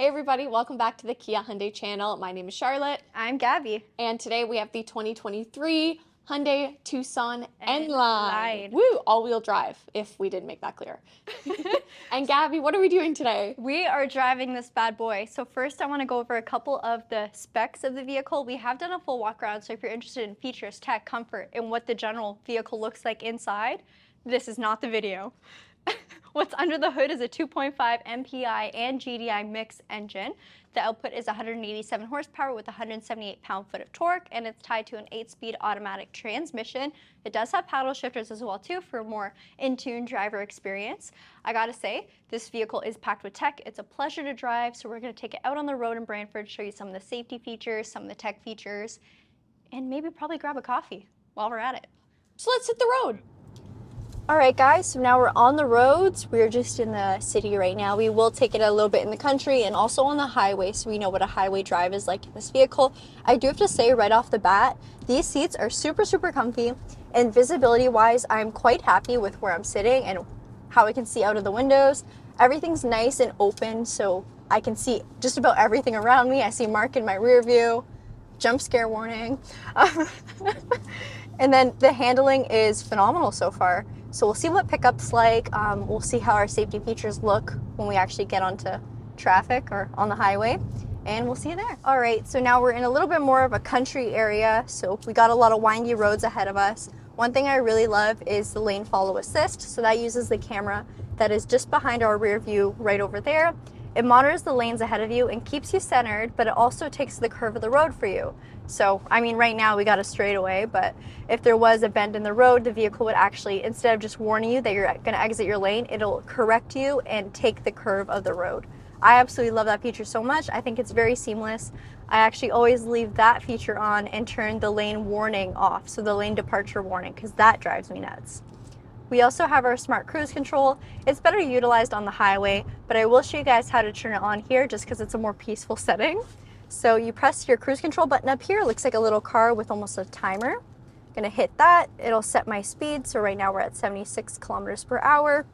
Hey everybody, welcome back to the Kia Hyundai channel. My name is Charlotte. I'm Gabby. And today we have the 2023 Hyundai Tucson N-Line. N-Line. Woo, all-wheel drive, if we didn't make that clear. And Gabby, what are we doing today? We are driving this bad boy. So first I want to go over a couple of the specs of the vehicle. We have done a full walk around, so if you're interested in features, tech, comfort, and what the general vehicle looks like inside, this is not the video. What's under the hood is a 2.5 MPI and GDI mix engine. The output is 187 horsepower with 178 pound-foot of torque, and it's tied to an 8-speed automatic transmission. It does have paddle shifters as well too for a more in-tune driver experience. I gotta say, this vehicle is packed with tech. It's a pleasure to drive, so we're gonna take it out on the road in Brantford, show you some of the safety features, some of the tech features, and maybe probably grab a coffee while we're at it. So let's hit the road. All right, guys, so now we're on the roads. We're just in the city right now. We will take it a little bit in the country and also on the highway, so we know what a highway drive is like in this vehicle. I do have to say right off the bat, these seats are super, super comfy, and visibility-wise, I'm quite happy with where I'm sitting and how I can see out of the windows. Everything's nice and open, so I can see just about everything around me. I see Mark in my rear view. Jump scare warning. And then the handling is phenomenal so far. So we'll see what pickup's like. We'll see how our safety features look when we actually get onto traffic or on the highway, and we'll see you there. All right, so now we're in a little bit more of a country area, so we got a lot of windy roads ahead of us. One thing I really love is the lane follow assist. So that uses the camera that is just behind our rear view right over there. It monitors the lanes ahead of you and keeps you centered, but it also takes the curve of the road for you. So, I mean, right now we got a straightaway, but if there was a bend in the road, the vehicle would actually, instead of just warning you that you're going to exit your lane, it'll correct you and take the curve of the road. I absolutely love that feature so much. I think it's very seamless. I actually always leave that feature on and turn the lane warning off, so the lane departure warning, because that drives me nuts. We also have our smart cruise control. It's better utilized on the highway, but I will show you guys how to turn it on here just because it's a more peaceful setting. So you press your cruise control button up here. It looks like a little car with almost a timer. I'm gonna hit that. It'll set my speed. So right now we're at 76 kilometers per hour.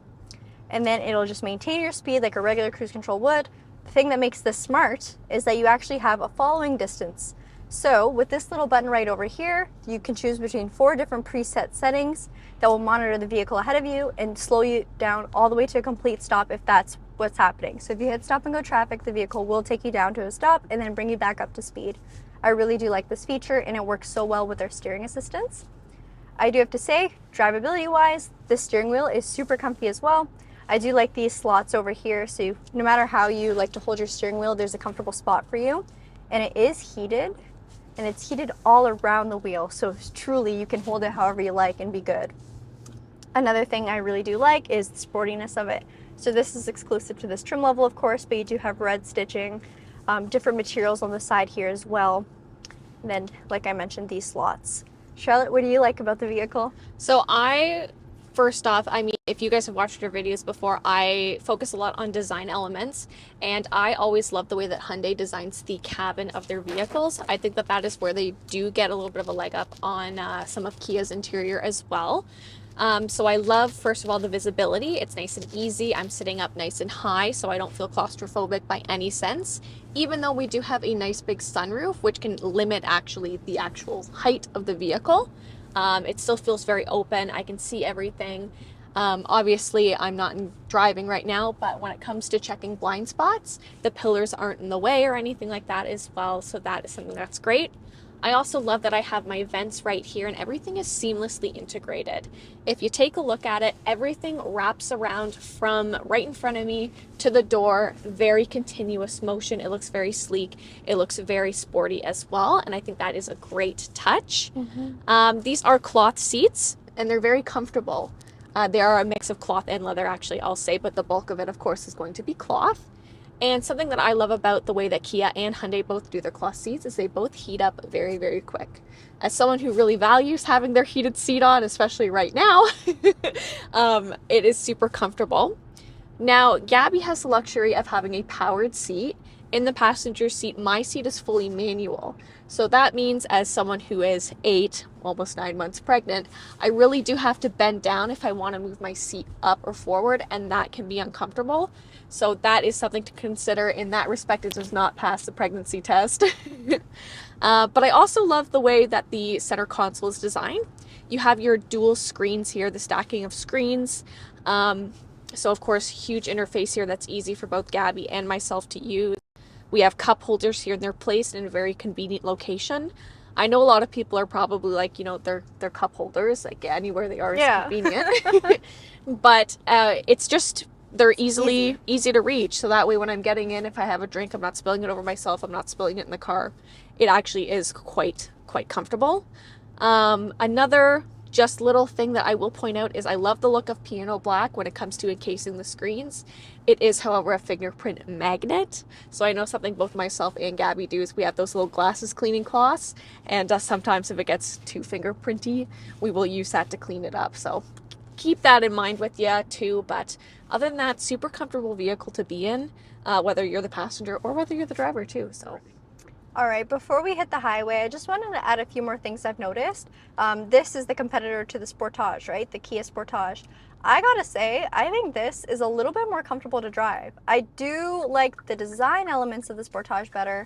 And then it'll just maintain your speed like a regular cruise control would. The thing that makes this smart is that you actually have a following distance. So with this little button right over here, you can choose between 4 different preset settings that will monitor the vehicle ahead of you and slow you down all the way to a complete stop if that's what's happening. So if you hit stop and go traffic, the vehicle will take you down to a stop and then bring you back up to speed. I really do like this feature, and it works so well with our steering assistance. I do have to say, drivability wise, the steering wheel is super comfy as well. I do like these slots over here, so no matter how you like to hold your steering wheel, there's a comfortable spot for you. And it is heated, and it's heated all around the wheel, so truly you can hold it however you like and be good. Another thing I really do like is the sportiness of it. So this is exclusive to this trim level, of course, but you do have red stitching, different materials on the side here as well. And then, like I mentioned, these slots. Charlotte, what do you like about the vehicle? So first off, I mean, if you guys have watched our videos before, I focus a lot on design elements, and I always love the way that Hyundai designs the cabin of their vehicles. I think that is where they do get a little bit of a leg up on some of Kia's interior as well. So I love, first of all, the visibility. It's nice and easy. I'm sitting up nice and high, so I don't feel claustrophobic by any sense, even though we do have a nice big sunroof, which can limit actually the actual height of the vehicle. It still feels very open. I can see everything. Obviously, I'm not driving right now, but when it comes to checking blind spots, the pillars aren't in the way or anything like that as well, so that is something that's great. I also love that I have my vents right here, and everything is seamlessly integrated. If you take a look at it, everything wraps around from right in front of me to the door, very continuous motion. It looks very sleek. It looks very sporty as well, and I think that is a great touch. These are cloth seats, and they're very comfortable. They are a mix of cloth and leather, actually, I'll say, but the bulk of it, of course, is going to be cloth. And something that I love about the way that Kia and Hyundai both do their cloth seats is they both heat up very, very quick. As someone who really values having their heated seat on, especially right now, it is super comfortable. Now, Gabby has the luxury of having a powered seat, in the passenger seat, my seat is fully manual. So that means, as someone who is 8, almost 9 months pregnant, I really do have to bend down if I want to move my seat up or forward, and that can be uncomfortable. So that is something to consider. In that respect, it does not pass the pregnancy test. But I also love the way that the center console is designed. You have your dual screens here, the stacking of screens. So of course, huge interface here that's easy for both Gabby and myself to use. We have cup holders here, and they're placed in a very convenient location. I know a lot of people are probably like, you know, they're cup holders, like anywhere they are is convenient. But it's just, they're easy to reach. So that way when I'm getting in, if I have a drink, I'm not spilling it over myself, I'm not spilling it in the car. It actually is quite comfortable. Another just little thing that I will point out is I love the look of piano black when it comes to encasing the screens. It is, however, a fingerprint magnet. So I know something both myself and Gabby do is we have those little glasses cleaning cloths, and sometimes if it gets too fingerprinty, we will use that to clean it up. So keep that in mind with you too. But other than that, super comfortable vehicle to be in, whether you're the passenger or whether you're the driver too. So. All right, before we hit the highway, I just wanted to add a few more things I've noticed. This is the competitor to the Sportage, right? The Kia Sportage. I gotta say, I think this is a little bit more comfortable to drive. I do like the design elements of the Sportage better,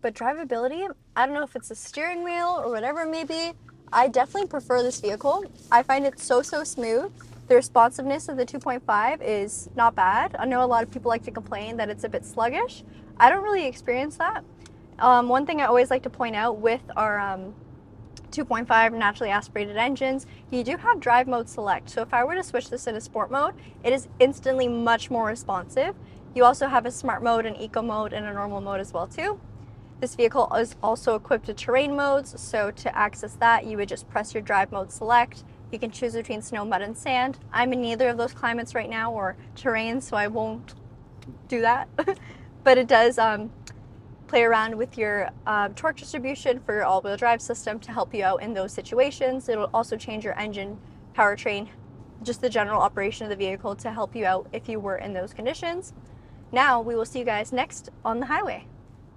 but drivability, I don't know if it's the steering wheel or whatever it may be, I definitely prefer this vehicle. I find it so smooth. The responsiveness of the 2.5 is not bad. I know a lot of people like to complain that it's a bit sluggish. I don't really experience that. One thing I always like to point out with our 2.5 naturally aspirated engines, you do have drive mode select. So if I were to switch this into sport mode, it is instantly much more responsive. You also have a smart mode, an eco mode, and a normal mode as well too. This vehicle is also equipped with terrain modes. So to access that, you would just press your drive mode select. You can choose between snow, mud, and sand. I'm in neither of those climates right now, or terrain, so I won't do that. But it does play around with your torque distribution for your all-wheel drive system to help you out in those situations. It'll also change your engine, powertrain, just the general operation of the vehicle to help you out if you were in those conditions. Now we will see you guys next on the highway.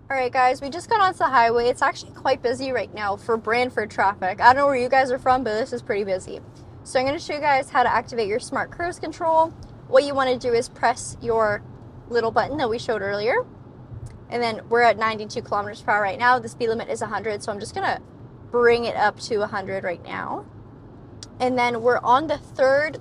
All right guys, we just got onto the highway. It's actually quite busy right now for Brantford traffic. I don't know where you guys are from, but this is pretty busy. So I'm going to show you guys how to activate your smart cruise control. What you want to do is press your little button that we showed earlier. And then we're at 92 kilometers per hour right now. The speed limit is 100, so I'm just gonna bring it up to 100 right now. And then we're on the third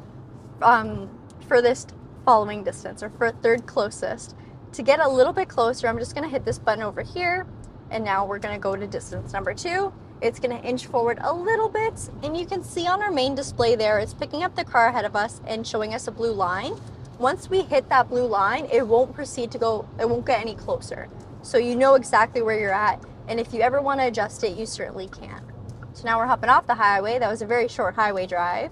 furthest following distance, or for third closest. To get a little bit closer, I'm just gonna hit this button over here, and now we're gonna go to distance number 2. It's gonna inch forward a little bit, and you can see on our main display there, it's picking up the car ahead of us and showing us a blue line. Once we hit that blue line, it won't proceed to go, it won't get any closer. So you know exactly where you're at, and if you ever want to adjust it, you certainly can. So now we're hopping off the highway. That was a very short highway drive.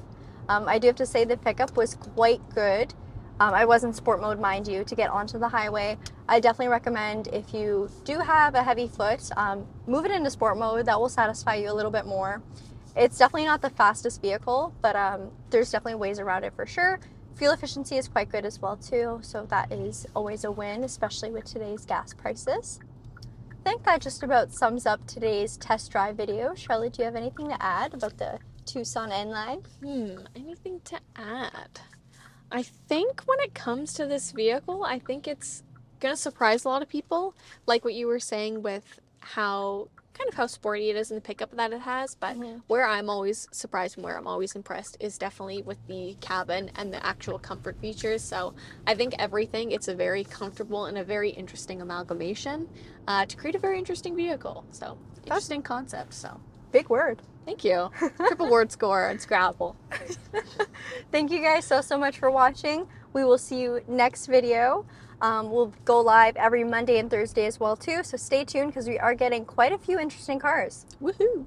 I do have to say the pickup was quite good. I was in sport mode, mind you, to get onto the highway. I definitely recommend, if you do have a heavy foot, move it into sport mode. That will satisfy you a little bit more. It's definitely not the fastest vehicle, but there's definitely ways around it for sure. Fuel efficiency is quite good as well too, so that is always a win, especially with today's gas prices. I think that just about sums up today's test drive video. Charlotte, do you have anything to add about the Tucson N-Line? Anything to add? I think when it comes to this vehicle, I think it's gonna surprise a lot of people, like what you were saying with how sporty it is in the pickup that it has, but where I'm always surprised and where I'm always impressed is definitely with the cabin and the actual comfort features. So I think everything, it's a very comfortable and a very interesting amalgamation to create a very interesting vehicle. So interesting concept. So big word. Thank you. Triple word score on Scrabble. Thank you guys so much for watching. We will see you next video. We'll go live every Monday and Thursday as well too, so stay tuned because we are getting quite a few interesting cars. Woohoo!